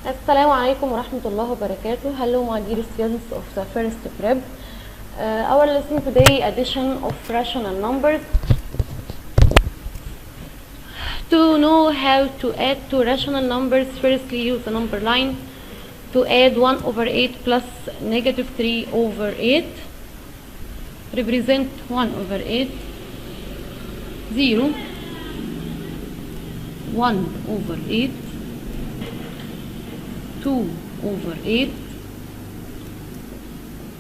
Assalamu alaikum wa rahmatullahi wa barakatuh. Hello my dear students of the first prep. Our lesson today, addition of rational numbers. To know how to add two rational numbers, firstly use the number line to add 1 over 8 plus negative 3 over 8. Represent 1 over 8, 0, 1 over 8, 2 over 8,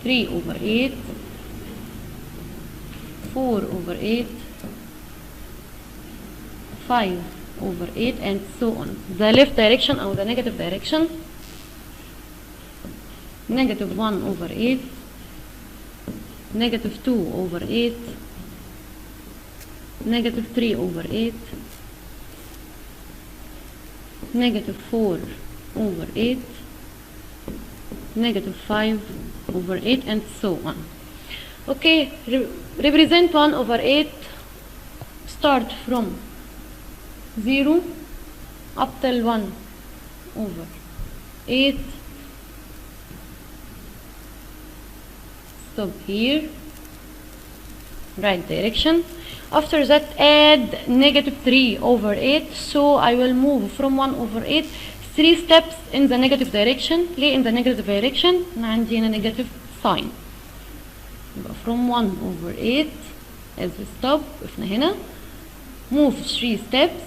3 over 8, 4 over 8, 5 over 8, and so on. The left direction or the negative direction, negative 1 over 8, negative 2 over 8, negative 3 over 8, negative 4 over 8, negative 5 over 8, and so on. Okay, represent 1 over 8, start from 0 up till 1 over 8, stop here, right direction. After that add negative 3 over 8, so I will move from 1 over 8 3 steps in the negative direction. ليه in the negative direction؟ أنا عندي هنا negative sign. يبقى from 1 over 8 as we stop. وقفنا هنا. Move 3 steps.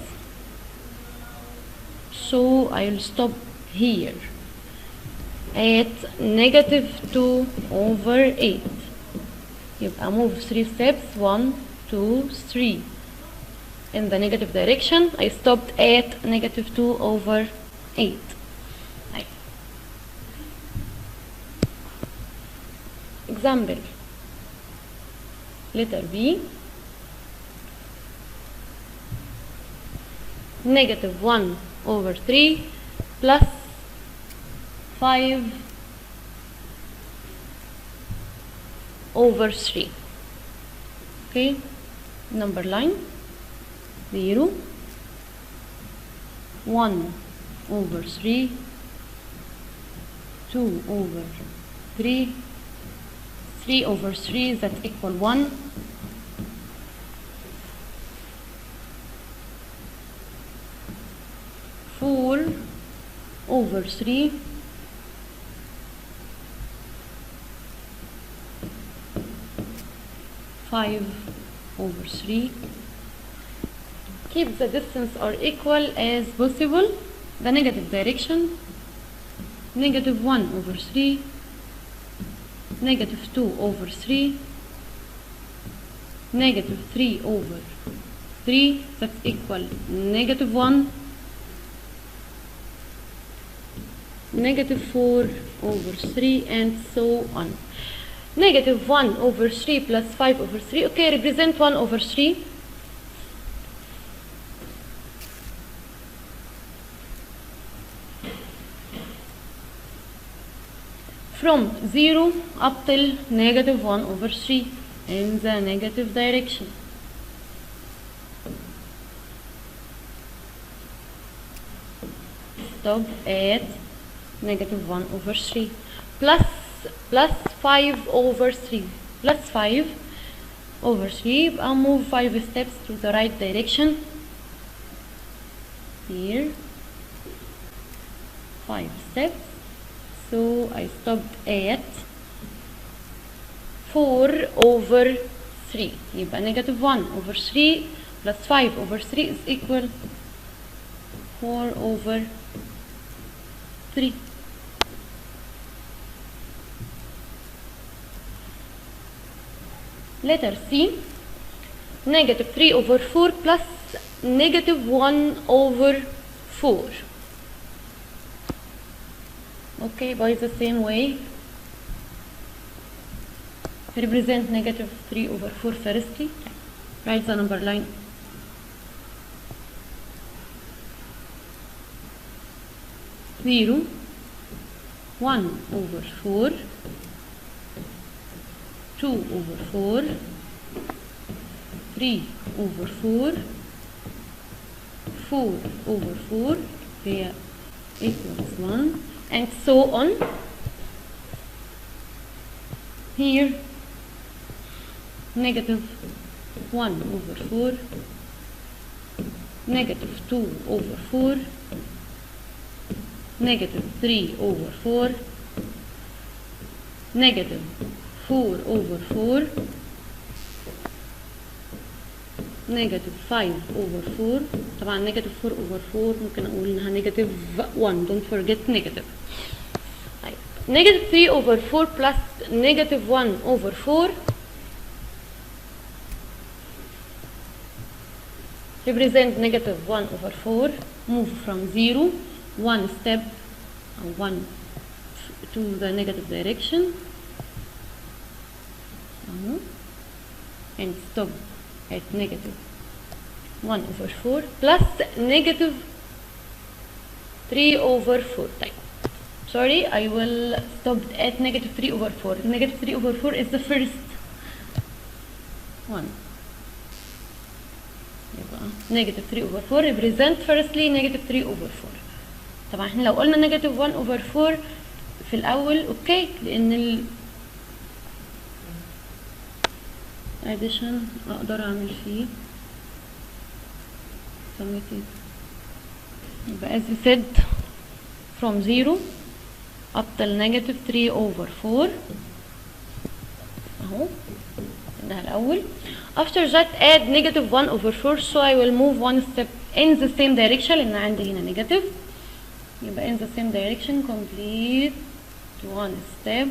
So I will stop here at negative 2 over 8. يبقى move 3 steps 1, 2, 3 in the negative direction. I stopped at negative 2 over 8. Example, letter B, negative 1 over 3 plus 5 over 3. Okay, number line 0, 1 over 3, 2 over 3, 3 over 3, that equal 1, 4 over 3, 5 over 3. Keep the distance or equal as possible. The negative direction, negative 1 over 3, negative 2 over 3, negative 3 over 3, that's equal negative 1, negative 4 over 3, and so on. Negative 1 over 3 plus 5 over 3. Okay, represent 1 over 3. From 0 up till negative 1 over 3 in the negative direction. Stop at negative 1 over 3 plus 5 over 3 plus 5 over 3. I'll move 5 steps to the right direction here, 5 steps. So I stopped at 4 over 3. يبقى negative 1 over 3 plus 5 over 3 is equal 4 over 3. Letter C, negative 3 over 4 plus negative 1 over 4. Okay, by the same way, represent negative 3 over 4 firstly. Write the number line. Zero, 1 over 4, 2 over 4, 3 over 4, 4 over 4 هي equals 1 and so on. Here negative 1 over 4, negative 2 over 4, negative 3 over 4, negative 4 over 4, negative 5 over 4. طبعا negative 4 over 4 ممكن اقول انها negative 1. don't forget negative. طيب negative 3 over 4 plus negative 1 over 4 represent negative 1 over 4. Move from 0 1 step 1 to the negative direction and stop at negative 1 over 4 plus negative 3 over 4. طيب sorry, I will stop at negative 3 over 4. Negative 3 over 4 is the first one. Negative 3 over 4 represent firstly negative 3 over 4. طبعا احنا لو قلنا negative 1 over 4 في الأول اوكي، لأن addition أقدر أعمل فيه summative. يبقى as we said from 0 up till negative 3 over 4 أهو قلناها الأول. After that add negative 1 over 4, so I will move one step in the same direction لأن عندي هنا negative. يبقى in the same direction complete one step.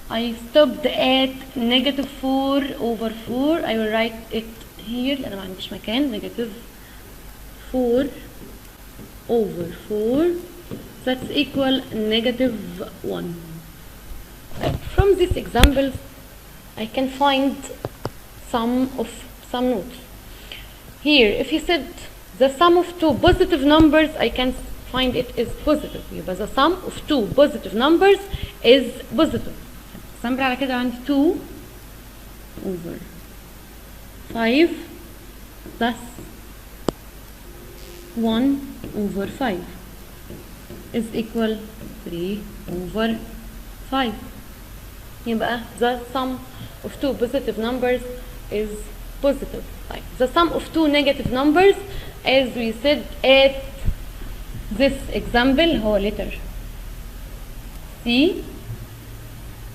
I stopped at negative 4 over 4. I will write it here لأن ما عنديش مكان. Negative 4 over 4, that's equal negative 1. From these examples I can find some notes. Here if you said the sum of two positive numbers, I can find it is positive. يبقى the sum of two positive numbers is positive. example على كده عندي 2 over 5 plus 1 over 5 is equal 3 over 5. يبقى the sum of two positive numbers is positive. The sum of two negative numbers, as we said at this example, هو letter C,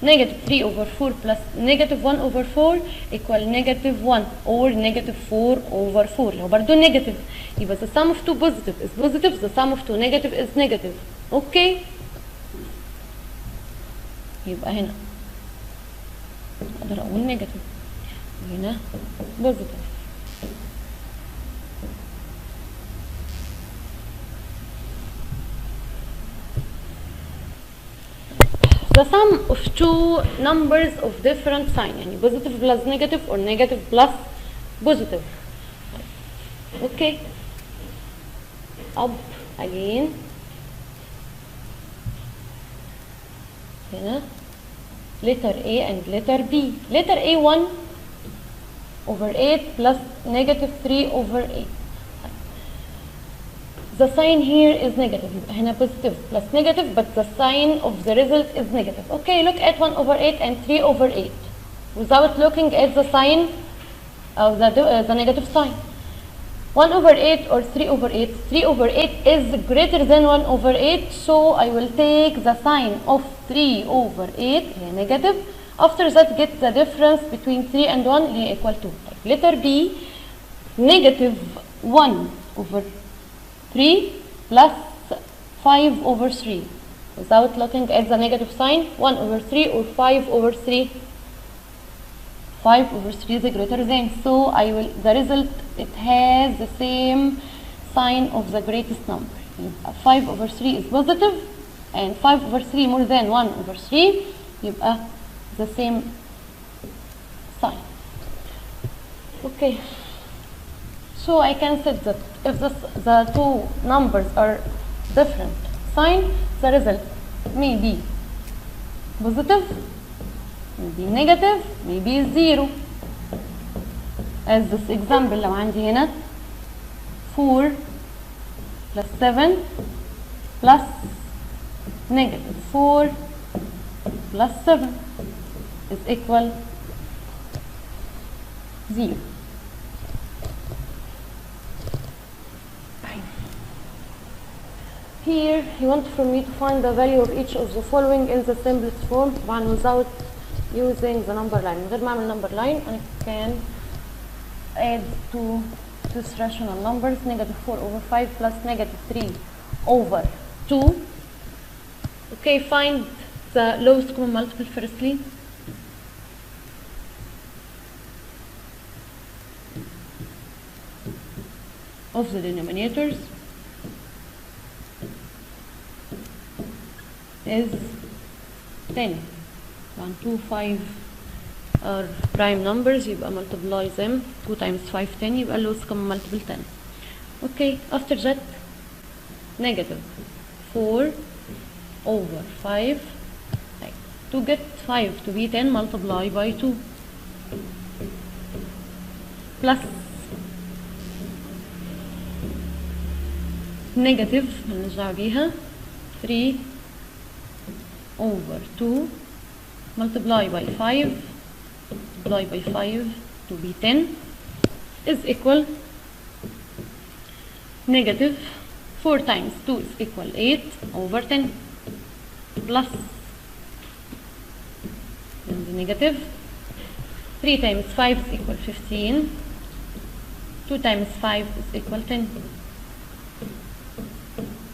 negative 3 over 4 plus negative 1 over 4 equal negative 1 or negative 4 over 4. لو برضو negative يبقى the sum of two positive is positive, the sum of two negative is negative. Okay, يبقى هنا اقدر اقول negative وهنا positive. The sum of two numbers of different sign, يعني positive plus negative or negative plus positive. Okay, up again. هنا letter A and letter B. Letter A 1 over 8 plus negative 3 over 8. The sign here is negative. هنا positive plus negative, but the sign of the result is negative. Okay, look at 1 over 8 and 3 over 8 without looking at the sign of the negative sign. 1 over 8 or 3 over 8. 3 over 8 is greater than 1 over 8, so I will take the sign of 3 over 8 here negative. After that get the difference between 3 and 1 here equal to. Letter B, negative 1 over 3 plus 5 over 3 without looking at the negative sign. 1 over 3 or 5 over 3. 5 over 3 is greater than, so the result, it has the same sign of the greatest number. 5 over 3 is positive and 5 over 3 more than 1 over 3, يبقى the same sign. Okay, so I can say that if the two numbers are different sign, the result may be positive, maybe negative, maybe 0. As this example لو عندي هنا 4 plus 7 plus negative 4 plus 7 is equal 0. Here he wants from me to find the value of each of the following in the simplest form, طبعا without using the number line. من غير ما اعمل number line I can add to this rational numbers, negative 4 over 5 plus negative 3 over 2. Okay, find the lowest common multiple firstly. Of the denominators is 10. 1, 2, 5 are prime numbers, يبقى multiply them. 2 times 5, 10, يبقى lowest common multiple 10. Okay, after that negative 4 over 5. To get 5 to be 10, multiply by 2 plus negative نرجع بيها 3 over 2 multiply by 5 multiply by 5 to be 10 is equal negative 4 times 2 is equal 8 over 10 plus and the negative 3 times 5 is equal 15, 2 times 5 is equal 10.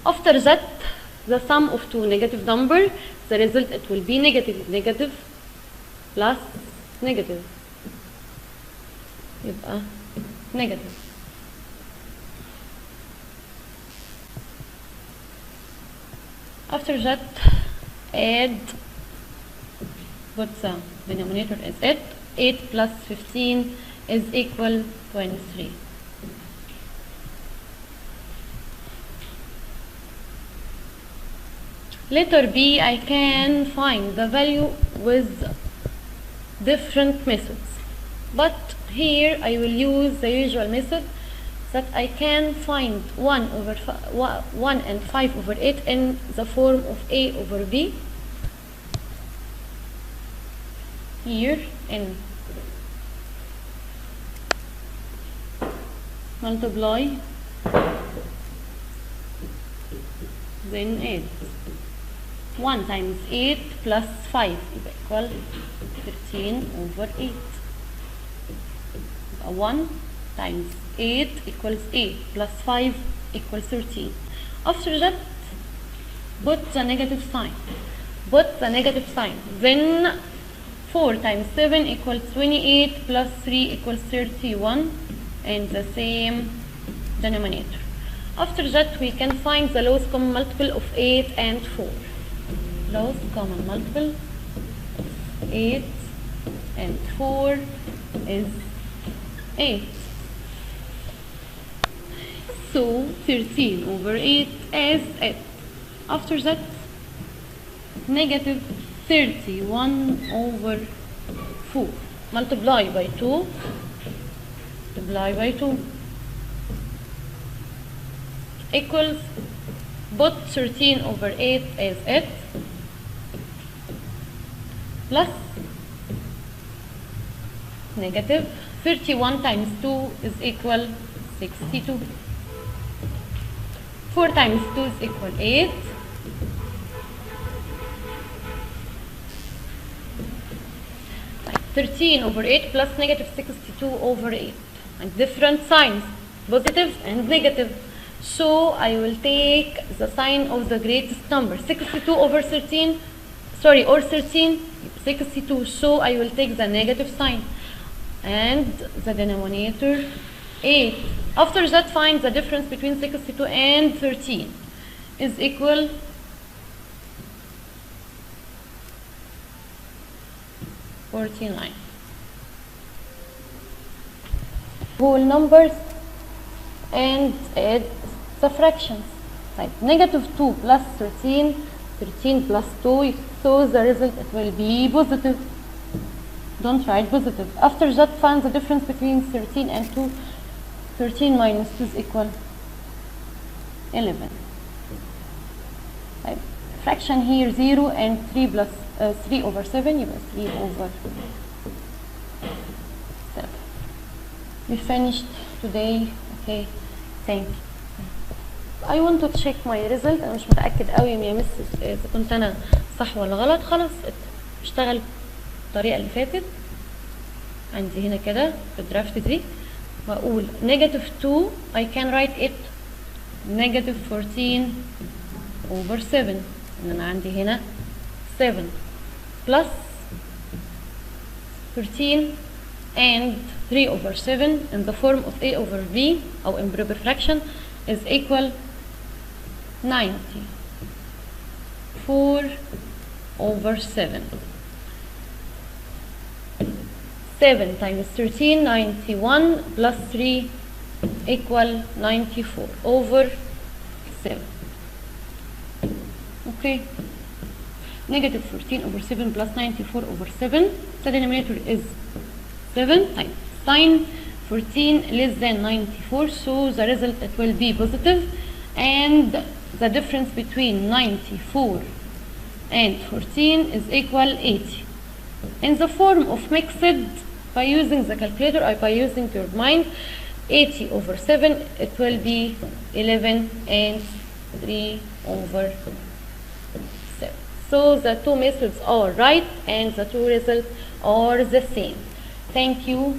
After that, the sum of two negative numbers, the result it will be negative, negative plus negative. يبقى negative. After that, add what the denominator is 8. 8 plus 15 is equal 23. Letter B, I can find the value with different methods, but here I will use the usual method that I can find 1 and 5 over 8 in the form of A over B. Here in multiply then 8. 1 times 8 plus 5 is equal 13 over 8. 1 times 8 equals 8 plus 5 equals 13. After that, put the negative sign. Put the negative sign. Then 4 times 7 equals 28 plus 3 equals 31 and the same denominator. After that, we can find the lowest common multiple of 8 and 4. Lowest common multiple of 8 and 4 is 8. So 13 over 8 is 8. After that, negative 31 over 4. Multiply by 2. Multiply by 2. Equals, put 13 over 8 as 8. Plus negative 31 times 2 is equal 62. 4 times 2 is equal 8. Like 13 over 8 plus negative 62 over 8. And different signs, positive and negative. So I will take the sign of the greatest number, 62 over 13, or 13, 62. So I will take the negative sign. And the denominator 8. After that, find the difference between 62 and 13 is equal 49. Whole numbers and add the fractions. Like negative 2 plus 13, 13 plus 2, so the result it will be positive. Don't write positive. After that, find the difference between 13 and 2. 13 minus 2 is equal 11. طيب fraction here 0 and 3 plus 3 over 7 يبقى 3 over 7. We finished today. Okay, thank you. I want to check my result. انا مش متاكد قوي يا مس اذا كنت انا صح ولا غلط. خلاص اشتغل الطريقه اللي فاتت. عندي هنا كده في الدرافت دي واقول negative 2 I can write it negative 14 over 7 ان انا عندي هنا 7 plus 13 and 3 over 7 in the form of a over b او improper fraction is equal 90 4 over 7. 7 times 13 91 plus 3 equal 94 over 7. Okay, negative 14 over 7 plus 94 over 7. The denominator is 7 times sine 14 less than 94, so the result it will be positive, and the difference between 94 and 14 is equal 80. In the form of mixed, by using the calculator or by using your mind, 80 over 7 it will be 11 and 3 over 7. So the two methods are right and the two results are the same. Thank you.